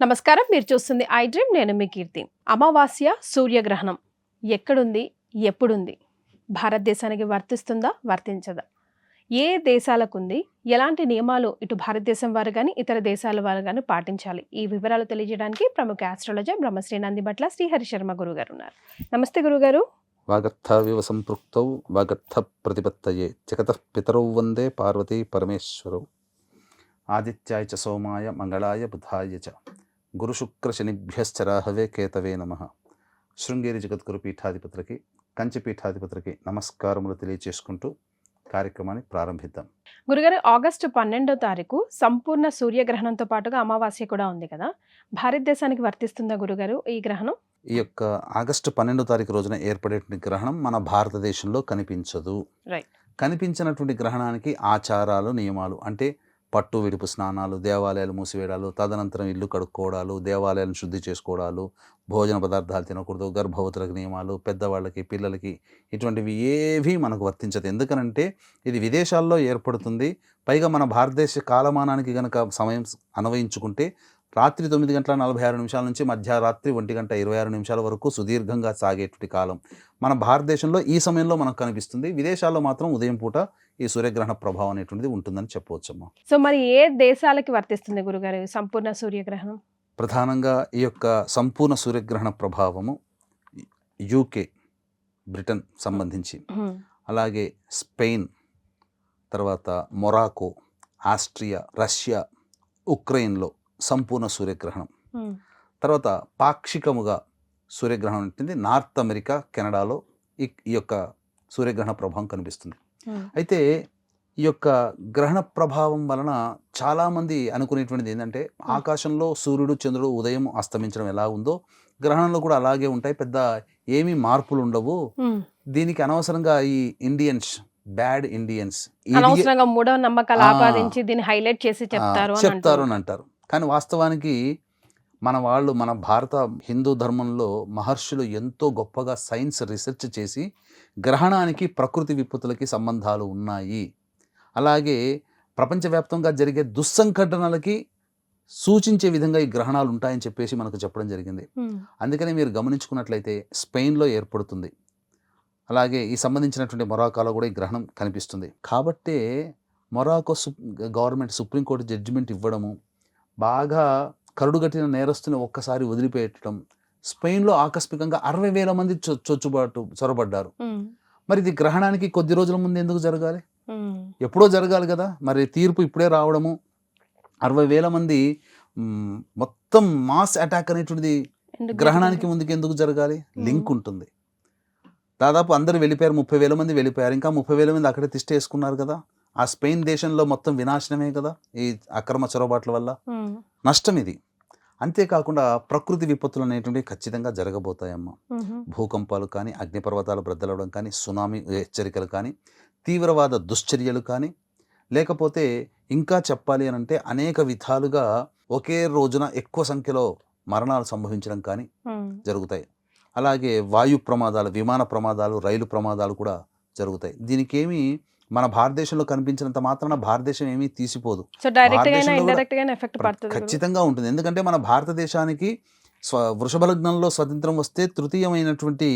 నమస్కారం. మీరు చూస్తుంది ఐ డ్రీమ్. నేను మీ కీర్తి. అమావాస్య సూర్యగ్రహణం ఎక్కడుంది, ఎప్పుడుంది, భారతదేశానికి వర్తిస్తుందా, వర్తించదా, ఏ దేశాలకుంది, ఎలాంటి నియమాలు ఇటు భారతదేశం వారు కానీ ఇతర దేశాల వారు కానీ పాటించాలి, ఈ వివరాలు తెలియజేయడానికి ప్రముఖ ఆస్ట్రాలజర్ బ్రహ్మశ్రీ నందిబట్ల శ్రీహరి శర్మ గురుగారు ఉన్నారు. నమస్తే గురుగారు. వాగర్థావివ సంపృక్తౌ వాగర్థ ప్రతిపత్తయే జగతః పితరౌ వందే పార్వతీ పరమేశ్వరౌ ఆదిత్యాయ చ సోమాయ మంగళాయ బుధాయ చ గురుశుక్ర శనిభ్యశ్చ రాహవే కేతవే నమః. శృంగేరి జగద్గురు పీఠాధిపతులకి కంచి పీఠాధిపతులకి నమస్కారములు తెలియచేసుకుంటూ కార్యక్రమాన్ని ప్రారంభిద్దాం. గురుగారు, ఆగస్టు 12వ తారీఖు సంపూర్ణ సూర్యగ్రహణంతో పాటుగా అమావాస్య కూడా ఉంది కదా, భారతదేశానికి వర్తిస్తుందా గురుగారు ఈ గ్రహణం? ఈ యొక్క ఆగస్టు 12వ తారీఖు రోజున ఏర్పడేటువంటి గ్రహణం మన భారతదేశంలో కనిపించదు. కనిపించినటువంటి గ్రహణానికి ఆచారాలు, నియమాలు అంటే పట్టు విడుపు స్నానాలు, దేవాలయాలు మూసివేయడాలు, తదనంతరం ఇల్లు కడుక్కోవడాలు, దేవాలయాలను శుద్ధి చేసుకోవడాలు, భోజన పదార్థాలు తినకూడదు, గర్భవతులకు నియమాలు, పెద్దవాళ్ళకి, పిల్లలకి ఇటువంటివి ఏవీ మనకు వర్తించదు. ఎందుకనంటే ఇది విదేశాల్లో ఏర్పడుతుంది. పైగా మన భారతదేశ కాలమానానికి గనక సమయం అన్వయించుకుంటే రాత్రి 9:46 నుంచి మధ్యరాత్రి 1:26 వరకు సుదీర్ఘంగా సాగేటువంటి కాలం మన భారతదేశంలో ఈ సమయంలో మనకు కనిపిస్తుంది. విదేశాల్లో మాత్రం ఉదయం పూట ఈ సూర్యగ్రహణ ప్రభావం అనేటువంటిది ఉంటుందని చెప్పవచ్చమ్మా. సో మరి ఏ దేశాలకి వర్తిస్తుంది గురుగారు సంపూర్ణ సూర్యగ్రహణం? ప్రధానంగా ఈ యొక్క సంపూర్ణ సూర్యగ్రహణ ప్రభావము యూకే, బ్రిటన్ సంబంధించి, అలాగే స్పెయిన్, తర్వాత మొరాకో, ఆస్ట్రియా, రష్యా, ఉక్రెయిన్లో సంపూర్ణ సూర్యగ్రహణం, తర్వాత పాక్షికముగా సూర్యగ్రహణం ఉంటుంది నార్త్ అమెరికా, కెనడాలో ఈ యొక్క సూర్యగ్రహణ ప్రభావం కనిపిస్తుంది. అయితే ఈ యొక్క గ్రహణ ప్రభావం వలన చాలామంది అనుకునేటువంటిది ఏంటంటే ఆకాశంలో సూర్యుడు చంద్రుడు ఉదయం అస్తమించడం ఎలా ఉందో గ్రహణంలో కూడా అలాగే ఉంటాయి, పెద్ద ఏమీ మార్పులు ఉండవు, దీనికి అనవసరంగా ఈ ఇండియన్స్ బ్యాడ్ ఇండియన్స్ మూఢ నమ్మకాలు ఆపాదించి దీన్ని హైలైట్ చేసి చెప్తారు అని అంటారు. కానీ వాస్తవానికి మన భారత హిందూ ధర్మంలో మహర్షులు ఎంతో గొప్పగా సైన్స్ రీసెర్చ్ చేసి గ్రహణానికి ప్రకృతి విపత్తులకి సంబంధాలు ఉన్నాయి, అలాగే ప్రపంచవ్యాప్తంగా జరిగే దుస్సంఘటనలకి సూచించే విధంగా ఈ గ్రహణాలు ఉంటాయని చెప్పేసి మనకు చెప్పడం జరిగింది. అందుకని మీరు గమనించుకున్నట్లయితే స్పెయిన్లో ఏర్పడుతుంది, అలాగే ఈ సంబంధించినటువంటి మొరాకోలో కూడా ఈ గ్రహణం కనిపిస్తుంది. కాబట్టే మొరాకో గవర్నమెంట్ సుప్రీంకోర్టు జడ్జిమెంట్ ఇవ్వడము, బాగా కరుడుగట్టిన నేరస్తుని ఒక్కసారి వదిలిపెట్టడం, స్పెయిన్లో ఆకస్మికంగా 60,000 మంది చొరబడ్డారు. మరి ఇది గ్రహణానికి కొద్ది రోజుల ముందు ఎందుకు జరగాలి? ఎప్పుడో జరగాలి కదా. మరి తీర్పు ఇప్పుడే రావడము, 60,000 మంది మొత్తం మాస్ అటాక్ అనేటువంటిది గ్రహణానికి ముందుకు ఎందుకు జరగాలి? లింక్ ఉంటుంది. దాదాపు అందరూ వెళ్ళిపోయారు, 30,000 మంది వెళ్ళిపోయారు, ఇంకా 30,000 మంది అక్కడే తిష్ట వేసుకున్నారు కదా. ఆ స్పెయిన్ దేశంలో మొత్తం వినాశనమే కదా ఈ అక్రమ చొరబాట్ల వల్ల, నష్టం ఇది. అంతేకాకుండా ప్రకృతి విపత్తులు అనేటువంటివి ఖచ్చితంగా జరగబోతాయమ్మా. భూకంపాలు కానీ, అగ్నిపర్వతాలు బ్రద్దలవడం కానీ, సునామీ హెచ్చరికలు కానీ, తీవ్రవాద దుశ్చర్యలు కానీ, లేకపోతే ఇంకా చెప్పాలి అని అంటే అనేక విధాలుగా ఒకే రోజున ఎక్కువ సంఖ్యలో మరణాలు సంభవించడం కానీ జరుగుతాయి. అలాగే వాయు ప్రమాదాలు, విమాన ప్రమాదాలు, రైలు ప్రమాదాలు కూడా జరుగుతాయి. దీనికేమి మన భారతదేశంలో కనిపించినంత మాత్రాన భారతదేశం ఏమీ తీసిపోదు, ఖచ్చితంగా ఉంటుంది. ఎందుకంటే మన భారతదేశానికి వృషభ లగ్నంలో స్వతంత్రం వస్తే తృతీయమైనటువంటి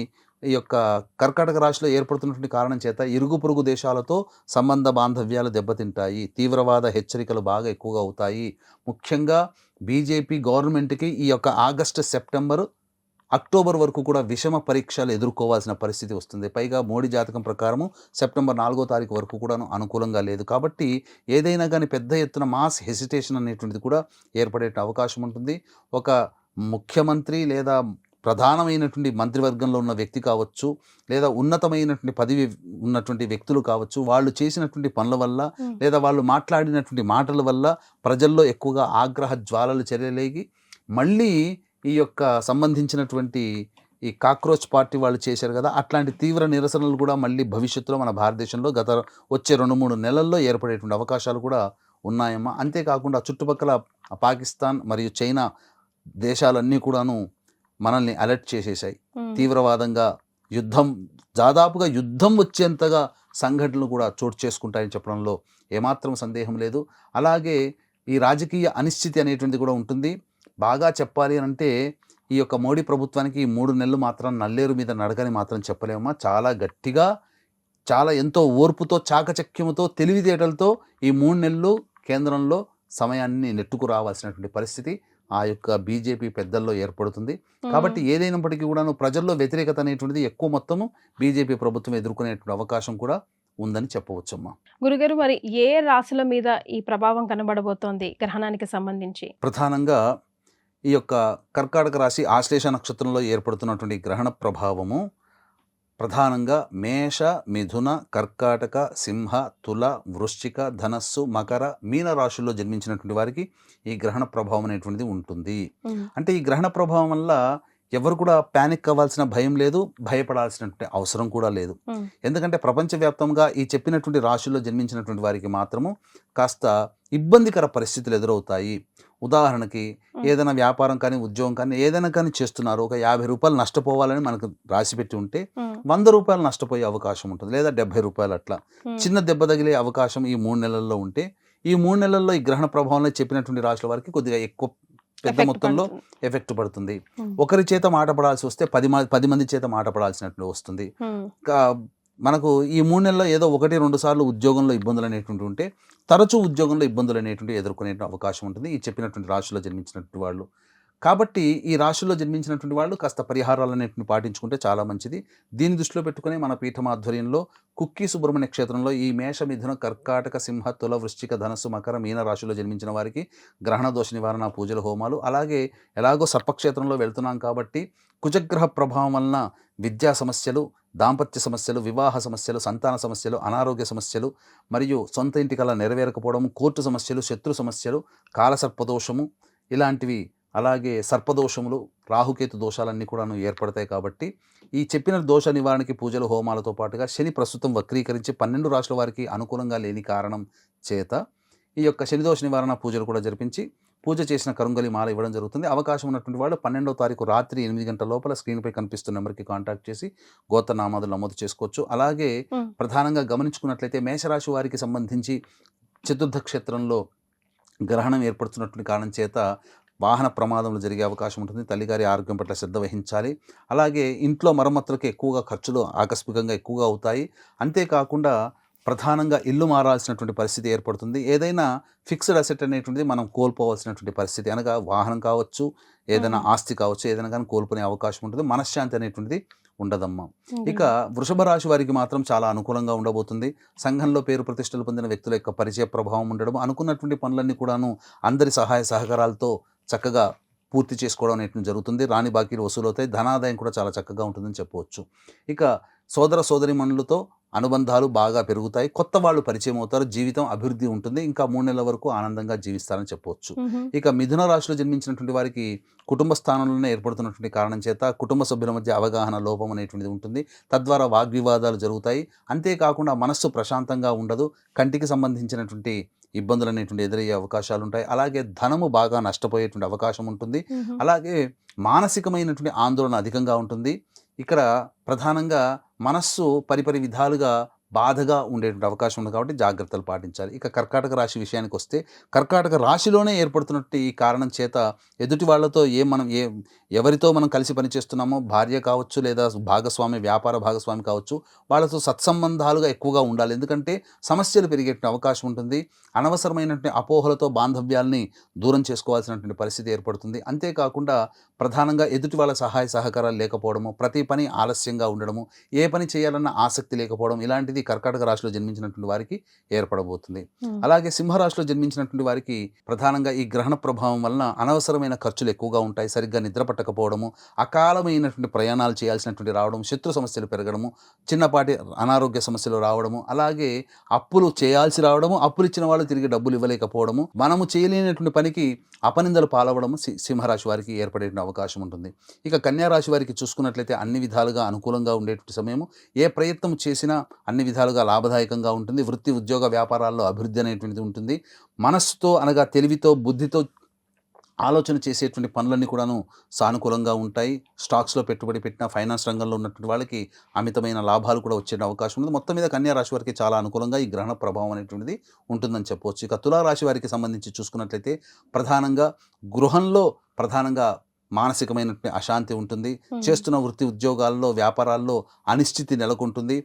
ఈ యొక్క కర్కాటక రాశిలో ఏర్పడుతున్నటువంటి కారణం చేత ఇరుగు పొరుగు దేశాలతో సంబంధ బాంధవ్యాలు దెబ్బతింటాయి, తీవ్రవాద హెచ్చరికలు బాగా ఎక్కువగా అవుతాయి. ముఖ్యంగా బీజేపీ గవర్నమెంట్కి ఈ యొక్క ఆగస్టు, సెప్టెంబరు, అక్టోబర్ వరకు కూడా విషమ పరీక్షలు ఎదుర్కోవాల్సిన పరిస్థితి వస్తుంది. పైగా మోడీ జాతకం ప్రకారము సెప్టెంబర్ 4వ తారీఖు వరకు కూడా అనుకూలంగా లేదు. కాబట్టి ఏదైనా కానీ పెద్ద ఎత్తున మాస్ హెసిటేషన్ అనేటువంటిది కూడా ఏర్పడే అవకాశం ఉంటుంది. ఒక ముఖ్యమంత్రి లేదా ప్రధానమైనటువంటి మంత్రివర్గంలో ఉన్న వ్యక్తి కావచ్చు, లేదా ఉన్నతమైనటువంటి పదవి ఉన్నటువంటి వ్యక్తులు కావచ్చు, వాళ్ళు చేసినటువంటి పనుల వల్ల లేదా వాళ్ళు మాట్లాడినటువంటి మాటల వల్ల ప్రజల్లో ఎక్కువగా ఆగ్రహ జ్వాలలు చెలరేగి మళ్ళీ ఈ యొక్క సంబంధించినటువంటి ఈ కాక్రోచ్ పార్టీ వాళ్ళు చేశారు కదా, అట్లాంటి తీవ్ర నిరసనలు కూడా మళ్ళీ భవిష్యత్తులో మన భారతదేశంలో వచ్చే 2-3 నెలల్లో ఏర్పడేటువంటి అవకాశాలు కూడా ఉన్నాయమ్మా. అంతేకాకుండా చుట్టుపక్కల పాకిస్తాన్ మరియు చైనా దేశాలన్నీ కూడాను మనల్ని అలర్ట్ చేసేసాయి. తీవ్రవాదంగా దాదాపుగా యుద్ధం వచ్చేంతగా సంఘటనలు కూడా చోటు చేసుకుంటాయని చెప్పడంలో ఏమాత్రం సందేహం లేదు. అలాగే ఈ రాజకీయ అనిశ్చితి అనేటువంటిది కూడా ఉంటుంది. బాగా చెప్పాలి అంటే ఈ యొక్క మోడీ ప్రభుత్వానికి ఈ 3 నెలలు మాత్రం నల్లేరు మీద నడకని మాత్రం చెప్పలేమమ్మా. చాలా గట్టిగా, చాలా ఎంతో ఓర్పుతో, చాకచక్యముతో, తెలివితేటలతో ఈ 3 నెలలు కేంద్రంలో సమయాన్ని నెట్టుకు రావాల్సినటువంటి పరిస్థితి ఆ యొక్క బీజేపీ పెద్దల్లో ఏర్పడుతుంది. కాబట్టి ఏదైనప్పటికీ కూడాను ప్రజల్లో వ్యతిరేకత అనేటువంటిది ఎక్కువ మొత్తము బీజేపీ ప్రభుత్వం ఎదుర్కొనేటువంటి అవకాశం కూడా ఉందని చెప్పవచ్చమ్మా. గురుగారు, మరి ఏ రాశుల మీద ఈ ప్రభావం కనబడబోతోంది గ్రహణానికి సంబంధించి? ప్రధానంగా ఈ యొక్క కర్కాటక రాశి ఆశ్లేష నక్షత్రంలో ఏర్పడుతున్నటువంటి గ్రహణ ప్రభావము ప్రధానంగా మేష, మిథున, కర్కాటక, సింహ, తుల, వృశ్చిక, ధనస్సు, మకర, మీన రాశుల్లో జన్మించినటువంటి వారికి ఈ గ్రహణ ప్రభావం అనేటువంటిది ఉంటుంది. అంటే ఈ గ్రహణ ప్రభావం వల్ల ఎవరు కూడా ప్యానిక్ అవ్వాల్సిన భయం లేదు, భయపడాల్సినటువంటి అవసరం కూడా లేదు. ఎందుకంటే ప్రపంచవ్యాప్తంగా ఈ చెప్పినటువంటి రాశుల్లో జన్మించినటువంటి వారికి మాత్రము కాస్త ఇబ్బందికర పరిస్థితులు ఎదురవుతాయి. ఉదాహరణకి ఏదైనా వ్యాపారం కానీ, ఉద్యోగం కానీ, ఏదైనా కానీ చేస్తున్నారు, ఒక 50 రూపాయలు నష్టపోవాలని మనకు రాసిపెట్టి ఉంటే 100 రూపాయలు నష్టపోయే అవకాశం ఉంటుంది, లేదా 70 రూపాయలు. అట్లా చిన్న దెబ్బ తగిలే అవకాశం ఈ 3 నెలల్లో ఉంటే, ఈ 3 నెలల్లో ఈ గ్రహణ ప్రభావంలో చెప్పినటువంటి రాశుల వారికి కొద్దిగా ఎక్కువ పెద్ద మొత్తంలో ఎఫెక్ట్ పడుతుంది. ఒకరి చేత మాట పడాల్సి వస్తే 10 మంది చేత మాట పడాల్సినట్లు వస్తుంది. మనకు ఈ 3 నెలల్లో ఏదో 1-2 సార్లు ఉద్యోగంలో ఇబ్బందులు అనేటువంటి ఉంటే తరచూ ఉద్యోగంలో ఇబ్బందులు అనేటువంటి ఎదుర్కొనే అవకాశం ఉంటుంది ఈ చెప్పినటువంటి రాశుల్లో జన్మించినటువంటి వాళ్ళు. కాబట్టి ఈ రాశుల్లో జన్మించినటువంటి వాళ్ళు కాస్త పరిహారాలు అనేటువంటి పాటించుకుంటే చాలా మంచిది. దీన్ని దృష్టిలో పెట్టుకుని మన పీఠం ఆధ్వర్యంలో కుక్కి సుబ్రహ్మణ్య క్షేత్రంలో ఈ మేష, మిథున, కర్కాటక, సింహ, తుల, వృశ్చిక, ధనస్సు, మకర, మీన రాశుల్లో జన్మించిన వారికి గ్రహణ దోష నివారణ పూజల హోమాలు, అలాగే ఎలాగో సర్పక్షేత్రంలో వెళ్తున్నాం కాబట్టి కుజగ్రహ ప్రభావం వలన విద్యా సమస్యలు, దాంపత్య సమస్యలు, వివాహ సమస్యలు, సంతాన సమస్యలు, అనారోగ్య సమస్యలు, మరియు సొంత ఇంటి కల నెరవేరకపోవడము, కోర్టు సమస్యలు, శత్రు సమస్యలు, కాలసర్పదోషము ఇలాంటివి, అలాగే సర్పదోషములు, రాహుకేతు దోషాలన్నీ కూడాను ఏర్పడతాయి. కాబట్టి ఈ చెప్పిన దోష నివారణకి పూజలు హోమాలతో పాటుగా శని ప్రస్తుతం వక్రీకరించి 12 రాశుల వారికి అనుకూలంగా లేని కారణం చేత ఈ యొక్క శని దోష నివారణ పూజలు కూడా జరిపించి పూజ చేసిన కరుంగలి మాల ఇవ్వడం జరుగుతుంది. అవకాశం ఉన్నటువంటి వాళ్ళు 12వ తారీఖు రాత్రి 8 గంటల లోపల స్క్రీన్పై కనిపిస్తున్న నెంబర్కి కాంటాక్ట్ చేసి గోత్రనామాదులు నమోదు చేసుకోవచ్చు. అలాగే ప్రధానంగా గమనించుకున్నట్లయితే మేషరాశి వారికి సంబంధించి చతుర్థ క్షేత్రంలో గ్రహణం ఏర్పడుతున్నటువంటి కారణం చేత వాహన ప్రమాదంలో జరిగే అవకాశం ఉంటుంది. తల్లిగారి ఆరోగ్యం పట్ల శ్రద్ధ వహించాలి. అలాగే ఇంట్లో మరమ్మతులకు ఎక్కువగా ఖర్చులు ఆకస్మికంగా ఎక్కువగా అవుతాయి. అంతేకాకుండా ప్రధానంగా ఇల్లు మారాల్సినటువంటి పరిస్థితి ఏర్పడుతుంది. ఏదైనా ఫిక్స్డ్ అసెట్ అనేటువంటిది మనం కోల్పోవాల్సినటువంటి పరిస్థితి, అనగా వాహనం కావచ్చు, ఏదైనా ఆస్తి కావచ్చు, ఏదైనా కానీ కోల్పోయే అవకాశం ఉంటుంది. మనశ్శాంతి అనేటువంటిది ఉండదమ్మా. ఇక వృషభ రాశి వారికి మాత్రం చాలా అనుకూలంగా ఉండబోతుంది. సంఘంలో పేరు ప్రతిష్టలు పొందిన వ్యక్తుల యొక్క పరిచయ ప్రభావం ఉండడం, అనుకున్నటువంటి పనులన్నీ కూడాను అందరి సహాయ సహకారాలతో చక్కగా పూర్తి చేసుకోవడం అనేటువంటి జరుగుతుంది. రాని బాకీలు వసూలవుతాయి. ధనాదాయం కూడా చాలా చక్కగా ఉంటుందని చెప్పవచ్చు. ఇక సోదర సోదరీమణులతో అనుబంధాలు బాగా పెరుగుతాయి. కొత్త వాళ్ళు పరిచయం అవుతారు. జీవితం అభివృద్ధి ఉంటుంది. ఇంకా 3 నెలల వరకు ఆనందంగా జీవిస్తారని చెప్పవచ్చు. ఇక మిథున రాశిలో జన్మించినటువంటి వారికి కుటుంబ స్థానంలోనే ఏర్పడుతున్నటువంటి కారణం చేత కుటుంబ సభ్యుల మధ్య అవగాహన లోపం అనేటువంటిది ఉంటుంది. తద్వారా వాగ్వివాదాలు జరుగుతాయి. అంతేకాకుండా మనస్సు ప్రశాంతంగా ఉండదు. కంటికి సంబంధించినటువంటి ఇబ్బందులు అనేటువంటి ఎదురయ్యే అవకాశాలు ఉంటాయి. అలాగే ధనము బాగా నష్టపోయేటువంటి అవకాశం ఉంటుంది. అలాగే మానసికమైనటువంటి ఆందోళన అధికంగా ఉంటుంది. ఇక్కడ ప్రధానంగా మనస్సు పరిపరి విధాలుగా బాధగా ఉండేటువంటి అవకాశం ఉంది. కాబట్టి జాగ్రత్తలు పాటించాలి. ఇక కర్కాటక రాశి విషయానికి వస్తే కర్కాటక రాశిలోనే ఏర్పడుతున్నట్టు ఈ కారణం చేత ఎదుటి వాళ్ళతో ఎవరితో మనం కలిసి పనిచేస్తున్నామో, భార్య కావచ్చు లేదా భాగస్వామి, వ్యాపార భాగస్వామి కావచ్చు, వాళ్ళతో సత్సంబంధాలుగా ఎక్కువగా ఉండాలి. ఎందుకంటే సమస్యలు పెరిగేటువంటి అవకాశం ఉంటుంది. అనవసరమైనటువంటి అపోహలతో బాంధవ్యాల్ని దూరం చేసుకోవాల్సినటువంటి పరిస్థితి ఏర్పడుతుంది. అంతేకాకుండా ప్రధానంగా ఎదుటి వాళ్ళ సహాయ సహకారాలు లేకపోవడము, ప్రతి పని ఆలస్యంగా ఉండడము, ఏ పని చేయాలన్న ఆసక్తి లేకపోవడం, ఇలాంటిది కర్కాటక రాశిలో జన్మించినటువంటి వారికి ఏర్పడబోతుంది. అలాగే సింహరాశిలో జన్మించినటువంటి వారికి ప్రధానంగా ఈ గ్రహణ ప్రభావం వలన అనవసరమైన ఖర్చులు ఎక్కువగా ఉంటాయి. సరిగ్గా నిద్ర పట్టకపోవడము, అకాలమైనటువంటి ప్రయాణాలు చేయాల్సినటువంటి రావడం, శత్రు సమస్యలు పెరగడము, చిన్నపాటి అనారోగ్య సమస్యలు రావడము, అలాగే అప్పులు చేయాల్సి రావడము, అప్పులు ఇచ్చిన వాళ్ళు తిరిగి డబ్బులు ఇవ్వలేకపోవడము, మనము చేయలేనటువంటి పనికి అపనిందలు పాలవడము సింహరాశి వారికి ఏర్పడే అవకాశం ఉంటుంది. ఇక కన్యా రాశి వారికి చూసుకున్నట్లయితే అన్ని విధాలుగా అనుకూలంగా ఉండేటువంటి సమయము. ఏ ప్రయత్నం చేసినా అన్ని విధాలుగా లాభదాయకంగా ఉంటుంది. వృత్తి, ఉద్యోగ, వ్యాపారాల్లో అభివృద్ధి అనేటువంటిది ఉంటుంది. మనస్సుతో అనగా తెలివితో, బుద్ధితో ఆలోచన చేసేటువంటి పనులన్నీ కూడాను సానుకూలంగా ఉంటాయి. స్టాక్స్‌లో పెట్టుబడి పెట్టిన, ఫైనాన్స్ రంగంలో ఉన్నటువంటి వాళ్ళకి అమితమైన లాభాలు కూడా వచ్చే అవకాశం ఉంది. మొత్తం మీద కన్యా రాశి వారికి చాలా అనుకూలంగా ఈ గ్రహణ ప్రభావం అనేటువంటిది ఉంటుందని చెప్పవచ్చు. ఇక తులా రాశి వారికి సంబంధించి చూసుకున్నట్లయితే ప్రధానంగా గృహంలో ప్రధానంగా మానసికమైనటువంటి అశాంతి ఉంటుంది. చేస్తున్న వృత్తి ఉద్యోగాల్లో, వ్యాపారాల్లో అనిశ్చితి నెలకొంటుంది.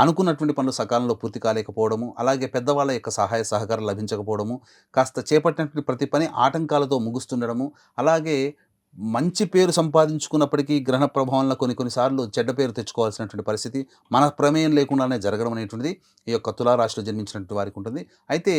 అనుకున్నటువంటి పనులు సకాలంలో పూర్తి కాలేకపోవడము, అలాగే పెద్దవాళ్ళ యొక్క సహాయ సహకారం లభించకపోవడము, కాస్త చేపట్టినటువంటి ప్రతి పని ఆటంకాలతో ముగుస్తుండడము, అలాగే మంచి పేరు సంపాదించుకున్నప్పటికీ గ్రహణ ప్రభావంలో కొన్నిసార్లు చెడ్డ పేరు తెచ్చుకోవాల్సినటువంటి పరిస్థితి మన ప్రమేయం లేకుండానే జరగడం అనేటువంటిది ఈ యొక్క తులారాశిలో జన్మించినటువంటి వారికి ఉంటుంది. అయితే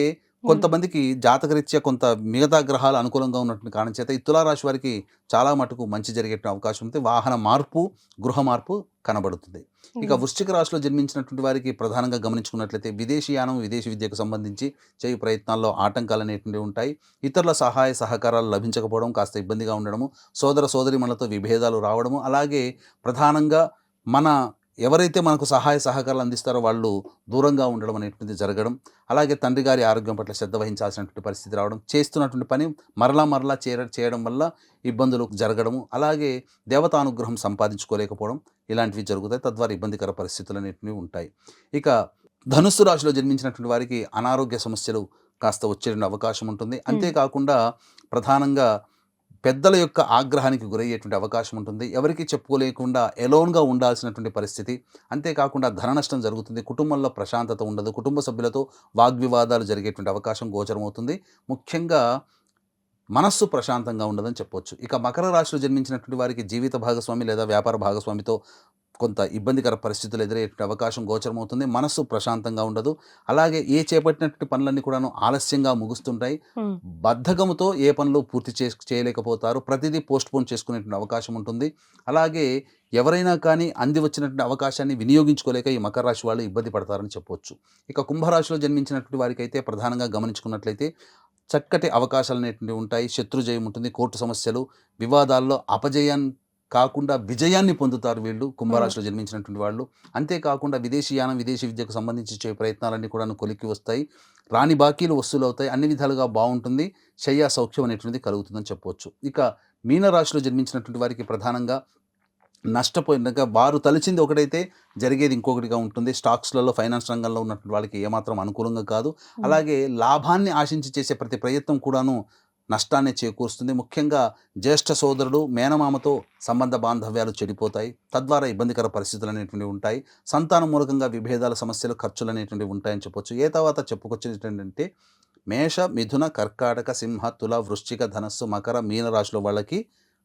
కొంతమందికి జాతకరీత్యా కొంత మిగతా గ్రహాలు అనుకూలంగా ఉన్నటువంటి కారణం చేత ఈ తులారాశి వారికి చాలా మటుకు మంచి జరిగేటువంటి అవకాశం ఉంది. వాహన మార్పు, గృహ మార్పు కనబడుతుంది. ఇక వృశ్చిక రాశిలో జన్మించినటువంటి వారికి ప్రధానంగా గమనించుకున్నట్లయితే విదేశీయానం, విదేశీ విద్యకు సంబంధించి చేయు ప్రయత్నాల్లో ఆటంకాలు అనేటువంటివి ఉంటాయి. ఇతరుల సహాయ సహకారాలు లభించకపోవడం, కాస్త ఇబ్బందిగా ఉండడము, సోదర సోదరీమణులతో విభేదాలు రావడము, అలాగే ప్రధానంగా ఎవరైతే మనకు సహాయ సహకారాలు అందిస్తారో వాళ్ళు దూరంగా ఉండడం అనేటువంటిది జరగడం, అలాగే తండ్రి గారి ఆరోగ్యం పట్ల శ్రద్ధ వహించాల్సినటువంటి పరిస్థితి రావడం, చేస్తున్నటువంటి పని మరలా చేయడం వల్ల ఇబ్బందులు జరగడము, అలాగే దేవతానుగ్రహం సంపాదించుకోలేకపోవడం ఇలాంటివి జరుగుతాయి. తద్వారా ఇబ్బందికర పరిస్థితులు అనేటివి ఉంటాయి. ఇక ధనుస్సు రాశిలో జన్మించినటువంటి వారికి అనారోగ్య సమస్యలు కాస్త వచ్చే అవకాశం ఉంటుంది. అంతేకాకుండా ప్రధానంగా పెద్దల యొక్క ఆగ్రహానికి గురయ్యేటువంటి అవకాశం ఉంటుంది. ఎవరికి చెప్పుకోలేకుండా ఎలోన్గా ఉండాల్సినటువంటి పరిస్థితి. అంతేకాకుండా ధన నష్టం జరుగుతుంది. కుటుంబంలో ప్రశాంతత ఉండదు. కుటుంబ సభ్యులతో వాగ్వివాదాలు జరిగేటువంటి అవకాశం గోచరమవుతుంది. ముఖ్యంగా మనస్సు ప్రశాంతంగా ఉండదని చెప్పవచ్చు. ఇక మకర రాశిలో జన్మించినటువంటి వారికి జీవిత భాగస్వామి లేదా వ్యాపార భాగస్వామితో కొంత ఇబ్బందికర పరిస్థితులు ఎదురయ్యేటువంటి అవకాశం గోచరమవుతుంది. మనస్సు ప్రశాంతంగా ఉండదు. అలాగే చేపట్టినటువంటి పనులన్నీ కూడాను ఆలస్యంగా ముగుస్తుంటాయి. బద్ధకముతో ఏ పనులు పూర్తి చేయలేకపోతారు. ప్రతిదీ పోస్ట్పోన్ చేసుకునేటువంటి అవకాశం ఉంటుంది. అలాగే ఎవరైనా కానీ అంది వచ్చినటువంటి అవకాశాన్ని వినియోగించుకోలేక ఈ మకర రాశి వాళ్ళు ఇబ్బంది పడతారని చెప్పవచ్చు. ఇక కుంభరాశిలో జన్మించినటువంటి వారికి అయితే ప్రధానంగా గమనించుకున్నట్లయితే చక్కటి అవకాశాలు అనేటువంటివి ఉంటాయి. శత్రుజయం ఉంటుంది. కోర్టు సమస్యలు, వివాదాల్లో అపజయం కాకుండా విజయాన్ని పొందుతారు వీళ్ళు కుంభరాశిలో జన్మించినటువంటి వాళ్ళు. అంతేకాకుండా విదేశీయానం, విదేశీ విద్యకు సంబంధించి చేసే ప్రయత్నాలన్నీ కూడా కొలిక్కి వస్తాయి. రాని బాకీలు వసూలు అవుతాయి. అన్ని విధాలుగా బాగుంటుంది. శయ్యా సౌఖ్యం అనేటువంటిది కలుగుతుందని చెప్పవచ్చు. ఇక మీనరాశిలో జన్మించినటువంటి వారికి ప్రధానంగా నష్టపోయినాక వారు తలిచింది ఒకటైతే జరిగేది ఇంకొకటిగా ఉంటుంది. స్టాక్స్లలో, ఫైనాన్స్ రంగంలో ఉన్నటువంటి వాళ్ళకి ఏమాత్రం అనుకూలంగా కాదు. అలాగే లాభాన్ని ఆశించి చేసే ప్రతి ప్రయత్నం కూడాను నష్టాన్ని చేకూరుస్తుంది. ముఖ్యంగా జ్యేష్ఠ సోదరుడు, మేనమామతో సంబంధ బాంధవ్యాలు చెడిపోతాయి. తద్వారా ఇబ్బందికర పరిస్థితులు అనేటువంటివి ఉంటాయి. సంతానం మూలకంగా విభేదాల సమస్యలు, ఖర్చులు అనేటువంటివి ఉంటాయని చెప్పొచ్చు. తర్వాత చెప్పుకొచ్చేది ఏంటంటే మేష, మిథున, కర్కాటక, సింహ, తుల, వృశ్చిక, ధనస్సు, మకర, మీన రాశిలో వాళ్ళకి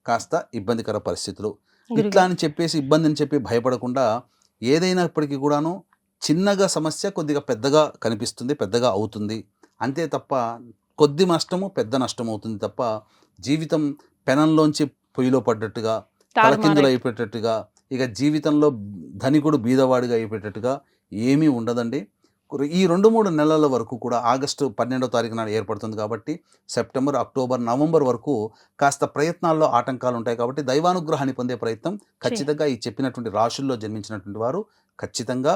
కాస్త ఇబ్బందికర పరిస్థితులు. ఇట్లా అని చెప్పేసి ఇబ్బంది అని చెప్పి భయపడకుండా ఏదైనప్పటికీ కూడాను చిన్నగా సమస్య కొద్దిగా పెద్దగా కనిపిస్తుంది, పెద్దగా అవుతుంది. అంతే తప్ప కొద్ది నష్టము పెద్ద నష్టం అవుతుంది తప్ప జీవితం పెనంలోంచి పొయ్యిలో పడ్డట్టుగా, తలకిందులు అయిపోయేటట్టుగా, ఇక జీవితంలో ధనికుడు బీదవాడిగా అయిపోయేటట్టుగా ఏమీ ఉండదండి. ఈ 2-3 నెలల వరకు కూడా ఆగస్టు 12వ తారీఖు నాడు ఏర్పడుతుంది కాబట్టి సెప్టెంబర్, అక్టోబర్, నవంబర్ వరకు కాస్త ప్రయత్నాల్లో ఆటంకాలు ఉంటాయి కాబట్టి దైవానుగ్రహాన్ని పొందే ప్రయత్నం ఖచ్చితంగా ఈ చెప్పినటువంటి రాశుల్లో జన్మించినటువంటి వారు ఖచ్చితంగా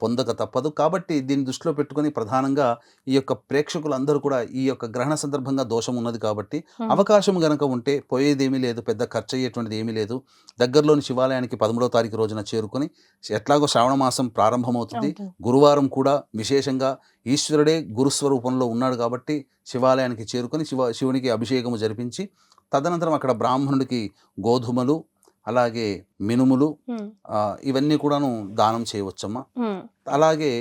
పొందక తప్పదు. కాబట్టి దీన్ని దృష్టిలో పెట్టుకొని ప్రధానంగా ఈ యొక్క ప్రేక్షకులందరూ కూడా ఈ యొక్క గ్రహణ సందర్భంగా దోషం ఉన్నది కాబట్టి అవకాశం గనక ఉంటే పోయేదేమీ లేదు, పెద్ద ఖర్చు అయ్యేటువంటిది ఏమీ లేదు. దగ్గరలోని శివాలయానికి 13వ తారీఖు రోజున చేరుకొని, ఎట్లాగో శ్రావణ మాసం ప్రారంభమవుతుంది, గురువారం కూడా విశేషంగా ఈశ్వరుడే గురుస్వరూపంలో ఉన్నాడు కాబట్టి శివాలయానికి చేరుకొని శివునికి అభిషేకము జరిపించి తదనంతరం అక్కడ బ్రాహ్మణుడికి గోధుమలు, అలాగే మినుములు, ఇవన్నీ కూడాను దానం చేయవచ్చమ్మా. అలాగే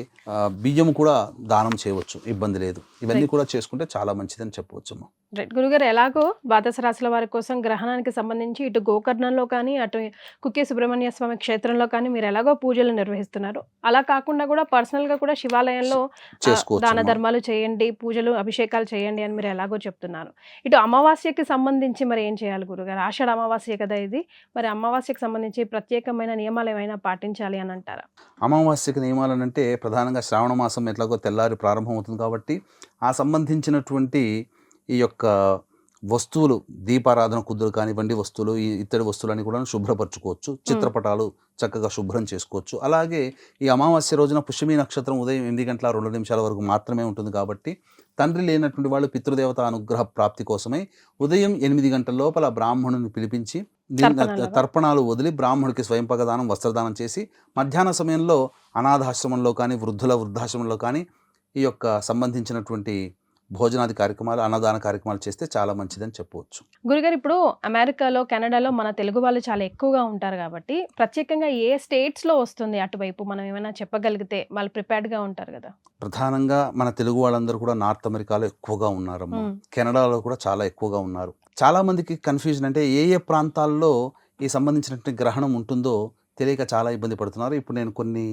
బియ్యము కూడా దానం చేయవచ్చు, ఇబ్బంది లేదు. ఇవన్నీ కూడా చేసుకుంటే చాలా మంచిదని చెప్పవచ్చమ్మా. రైట్ గురుగారు, ఎలాగో ద్వాదశ రాశుల వారి కోసం గ్రహణానికి సంబంధించి ఇటు గోకర్ణంలో కానీ అటు కుక్కే సుబ్రహ్మణ్య స్వామి క్షేత్రంలో కానీ మీరు ఎలాగో పూజలు నిర్వహిస్తున్నారు, అలా కాకుండా కూడా పర్సనల్గా కూడా శివాలయంలో దాన ధర్మాలు చేయండి, పూజలు అభిషేకాలు చేయండి అని మీరు ఎలాగో చెప్తున్నారు. ఇటు అమావాస్యకి సంబంధించి మరి ఏం చేయాలి గురుగారు? ఆషాఢ అమావాస్య కదా ఇది, మరి అమావాస్యకి సంబంధించి ప్రత్యేకమైన నియమాలు ఏమైనా పాటించాలి అని అంటారా? అమావాస్యకి నియమాలు అంటే ప్రధానంగా శ్రావణ మాసం ఎట్లాగో తెల్లారి ప్రారంభమవుతుంది కాబట్టి ఆ సంబంధించినటువంటి ఈ యొక్క వస్తువులు, దీపారాధన కుదురు కానివ్వండి, వస్తువులు, ఈ ఇత్తడి వస్తువులని కూడా శుభ్రపరచుకోవచ్చు. చిత్రపటాలు చక్కగా శుభ్రం చేసుకోవచ్చు. అలాగే ఈ అమావాస్య రోజున పుష్యమి నక్షత్రం ఉదయం 8 గంటల 2 నిమిషాల వరకు మాత్రమే ఉంటుంది కాబట్టి తండ్రి లేనటువంటి వాళ్ళు పితృదేవత అనుగ్రహ ప్రాప్తి కోసమై ఉదయం 8 గంటల లోపల బ్రాహ్మణుని పిలిపించి తర్పణాలు వదిలి బ్రాహ్మణుడికి స్వయంపగదానం వస్త్రదానం చేసి మధ్యాహ్న సమయంలో అనాథాశ్రమంలో కానీ వృద్ధాశ్రమంలో కానీ ఈ యొక్క సంబంధించినటువంటి భోజనాది కార్యక్రమాలు అన్నదాన కార్యక్రమాలు చేస్తే చాలా మంచిదని చెప్పవచ్చు. గురుగారు, ఇప్పుడు అమెరికాలో కెనడాలో మన తెలుగు వాళ్ళు చాలా ఎక్కువగా ఉంటారు కాబట్టి ప్రత్యేకంగా ఏ స్టేట్స్లో వస్తుంది అటువైపు మనం ఏమైనా చెప్పగలిగితే వాళ్ళు ప్రిపేర్డ్గా ఉంటారు కదా? ప్రధానంగా మన తెలుగు వాళ్ళందరూ కూడా నార్త్ అమెరికాలో ఎక్కువగా ఉన్నారమ్మా. కెనడాలో కూడా చాలా ఎక్కువగా ఉన్నారు. చాలా మందికి కన్ఫ్యూజన్ అంటే ఏ ఏ ప్రాంతాల్లో ఈ సంబంధించినటువంటి గ్రహణం ఉంటుందో తెలియక చాలా ఇబ్బంది పడుతున్నారు. ఇప్పుడు నేను కొన్ని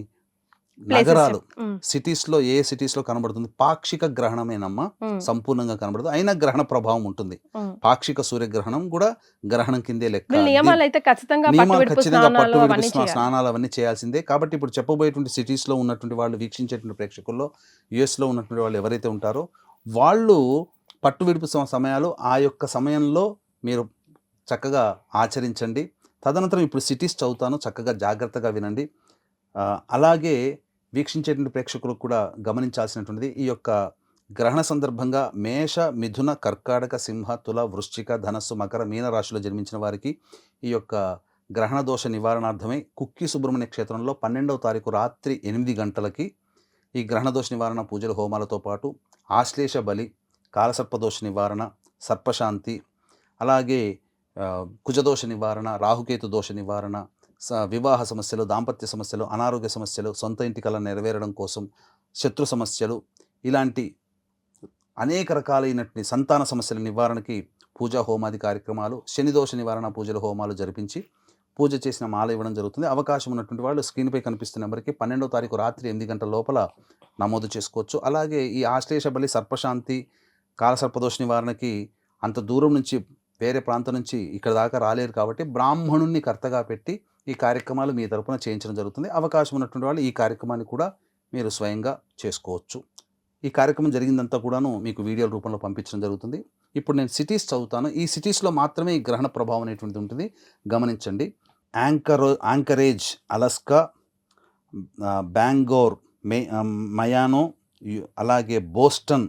నగరాలు సిటీస్లో ఏ సిటీస్లో కనబడుతుంది పాక్షిక గ్రహణమేనమ్మా, సంపూర్ణంగా కనబడదు, అయినా గ్రహణ ప్రభావం ఉంటుంది. పాక్షిక సూర్యగ్రహణం కూడా గ్రహణం కిందే లెక్క. నియమాలు ఖచ్చితంగా పట్టు స్నానాలు అవన్నీ చేయాల్సిందే. కాబట్టి ఇప్పుడు చెప్పబోయేటువంటి సిటీస్లో ఉన్నటువంటి వాళ్ళు, వీక్షించేటువంటి ప్రేక్షకుల్లో యుఎస్లో ఉన్నటువంటి వాళ్ళు ఎవరైతే ఉంటారో వాళ్ళు పట్టు విడుపు సమయాలు ఆ యొక్క సమయంలో మీరు చక్కగా ఆచరించండి. తదనంతరం ఇప్పుడు సిటీస్ చదువుతాను, చక్కగా జాగ్రత్తగా వినండి. అలాగే వీక్షించేటువంటి ప్రేక్షకులకు కూడా గమనించాల్సినటువంటిది, ఈ యొక్క గ్రహణ సందర్భంగా మేష, మిథున, కర్కాటక, సింహ, తుల, వృశ్చిక, ధనస్సు, మకర, మీన రాశిలో జన్మించిన వారికి ఈ యొక్క గ్రహణ దోష నివారణార్థమై కుక్కి సుబ్రహ్మణ్య క్షేత్రంలో 12వ తారీఖు రాత్రి 8 గంటలకి ఈ గ్రహణ దోష నివారణ పూజల హోమాలతో పాటు ఆశ్లేష బలి, కాలసర్పదోష నివారణ, సర్పశాంతి, అలాగే కుజదోష నివారణ, రాహుకేతు దోష నివారణ, వివాహ సమస్యలు, దాంపత్య సమస్యలు, అనారోగ్య సమస్యలు, సొంత ఇంటి కళ నెరవేరడం కోసం, శత్రు సమస్యలు, ఇలాంటి అనేక రకాలైనటువంటి సంతాన సమస్యల నివారణకి పూజా హోమాది కార్యక్రమాలు, శనిదోష నివారణ పూజల హోమాలు జరిపించి పూజ చేసిన మాల ఇవ్వడం జరుగుతుంది. అవకాశం ఉన్నటువంటి వాళ్ళు స్క్రీన్పై కనిపిస్తున్న నెంబర్కి 12వ తారీఖు రాత్రి 8 గంటల లోపల నమోదు చేసుకోవచ్చు. అలాగే ఈ ఆశ్లేష బలి, సర్పశాంతి, కాలసర్పదోష నివారణకి అంత దూరం నుంచి, వేరే ప్రాంతం నుంచి ఇక్కడ దాకా రాలేరు కాబట్టి బ్రాహ్మణుణ్ణి కర్తగా పెట్టి ఈ కార్యక్రమాలు మీ తరపున చేయించడం జరుగుతుంది. అవకాశం ఉన్నటువంటి వాళ్ళు ఈ కార్యక్రమాన్ని కూడా మీరు స్వయంగా చేసుకోవచ్చు. ఈ కార్యక్రమం జరిగిందంతా కూడాను మీకు వీడియో రూపంలో పంపించడం జరుగుతుంది. ఇప్పుడు నేను సిటీస్ చదువుతాను. ఈ సిటీస్లో మాత్రమే ఈ గ్రహణ ప్రభావం అనేటువంటిది ఉంటుంది, గమనించండి. యాంకరేజ్ అలస్కా, బ్యాంగోర్, మయానో, అలాగే బోస్టన్,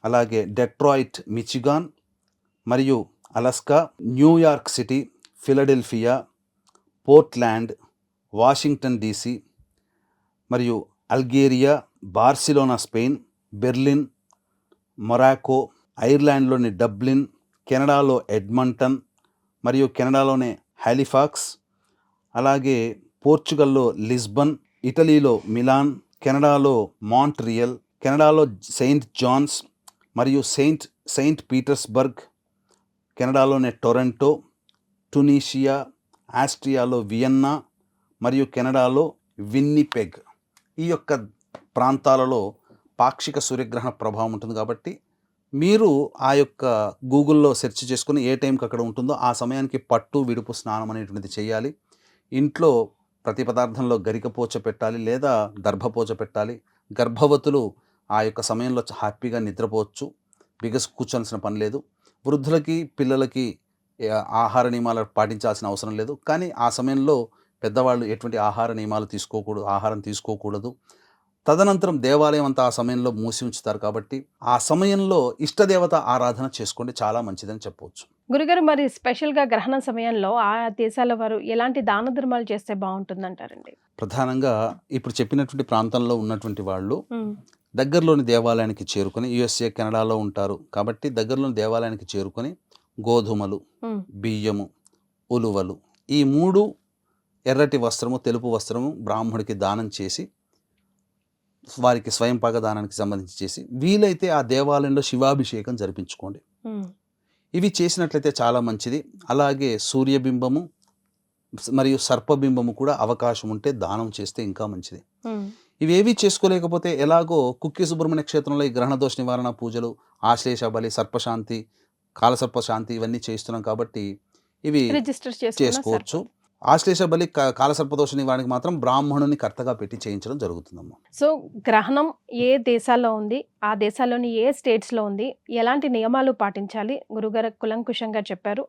అలాగే డెట్రాయిట్, మిచిగాన్ మరియు Alaska, New York city, Philadelphia, Portland, Washington DC మరియు అల్గేరియా, Barcelona Spain, Berlin, Morocco, ఐర్లాండ్లోని Dublin, కెనడాలో ఎడ్మంటన్ మరియు కెనడాలోనే హాలిఫాక్స్, అలాగే పోర్చుగల్లో లిస్బన్, ఇటలీలో మిలాన్, కెనడాలో మాంట్రియల్, కెనడాలో సెయింట్ జాన్స్ మరియు Saint Petersburg, కెనడాలోనే Toronto, Tunisia, ఆస్ట్రియాలో Vienna మరియు కెనడాలో విన్నిపెగ్. ఈ యొక్క ప్రాంతాలలో పాక్షిక సూర్యగ్రహణ ప్రభావం ఉంటుంది కాబట్టి మీరు ఆ యొక్క గూగుల్లో సెర్చ్ చేసుకుని ఏ టైంకి అక్కడ ఉంటుందో ఆ సమయానికి పట్టు విడుపు స్నానం అనేటువంటిది చేయాలి. ఇంట్లో ప్రతి పదార్థంలో గరికపోచ పెట్టాలి లేదా దర్భపోచ పెట్టాలి. గర్భవతులు ఆ యొక్క సమయంలో హ్యాపీగా నిద్రపోవచ్చు, బిగస్ కూర్చోాల్సిన పని లేదు. వృద్ధులకి, పిల్లలకి ఆహార నియమాలు పాటించాల్సిన అవసరం లేదు. కానీ ఆ సమయంలో పెద్దవాళ్ళు ఎటువంటి ఆహారం తీసుకోకూడదు. తదనంతరం దేవాలయం అంతా ఆ సమయంలో మూసి ఉంచుతారు కాబట్టి ఆ సమయంలో ఇష్టదేవత ఆరాధన చేసుకోండి, చాలా మంచిదని చెప్పవచ్చు. గురుగారు, మరి స్పెషల్గా గ్రహణం సమయంలో ఆ దేశాల వారు ఎలాంటి దాన ధర్మాలు చేస్తే బాగుంటుందంటారండి? ప్రధానంగా ఇప్పుడు చెప్పినటువంటి ప్రాంతంలో ఉన్నటువంటి వాళ్ళు దగ్గరలోని దేవాలయానికి చేరుకొని, యుఎస్ఏ, కెనడాలో ఉంటారు కాబట్టి దగ్గరలోని దేవాలయానికి చేరుకొని గోధుమలు, బియ్యము, ఉలువలు, ఈ 3 ఎర్రటి వస్త్రము, తెలుపు వస్త్రము బ్రాహ్మడికి దానం చేసి, వారికి స్వయంపాక దానానికి సంబంధించి చేసి, వీలైతే ఆ దేవాలయంలో శివాభిషేకం జరిపించుకోండి. ఇవి చేసినట్లయితే చాలా మంచిది. అలాగే సూర్యబింబము మరియు సర్పబింబము కూడా అవకాశం ఉంటే దానం చేస్తే ఇంకా మంచిది. ఇవేవి చేసుకోలేకపోతే ఎలాగో కుక్కి సుబ్రహ్మణ్య క్షేత్రంలో ఈ గ్రహణ దోష నివారణ పూజలు, ఆశ్లేష బలి, సర్పశాంతి, కాలసర్పశాంతి ఇవన్నీ చేస్తున్నాం కాబట్టి ఇవి చేసుకోవచ్చు. ఆశ్లేష బలి, కాలసర్పదోష నివారణకి మాత్రం బ్రాహ్మణుని కర్తగా పెట్టి చేయించడం జరుగుతుందమ్మా. సో గ్రహణం ఏ దేశాల్లో ఉంది, ఆ దేశాల్లోని ఏ స్టేట్స్లో ఉంది, ఎలాంటి నియమాలు పాటించాలి గురుగారు కులంకుశంగా చెప్పారు.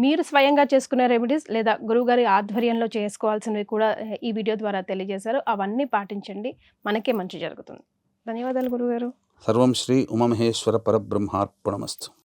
మీరు స్వయంగా చేసుకునే రెమెడీస్ లేదా గురుగారి ఆధ్వర్యంలో చేసుకోవాల్సినవి కూడా ఈ వీడియో ద్వారా తెలియజేశారు. అవన్నీ పాటించండి, మనకే మంచి జరుగుతుంది. ధన్యవాదాలు గురుగారు. సర్వం శ్రీ ఉమామహేశ్వర పరబ్రహ్మార్పణమస్తు.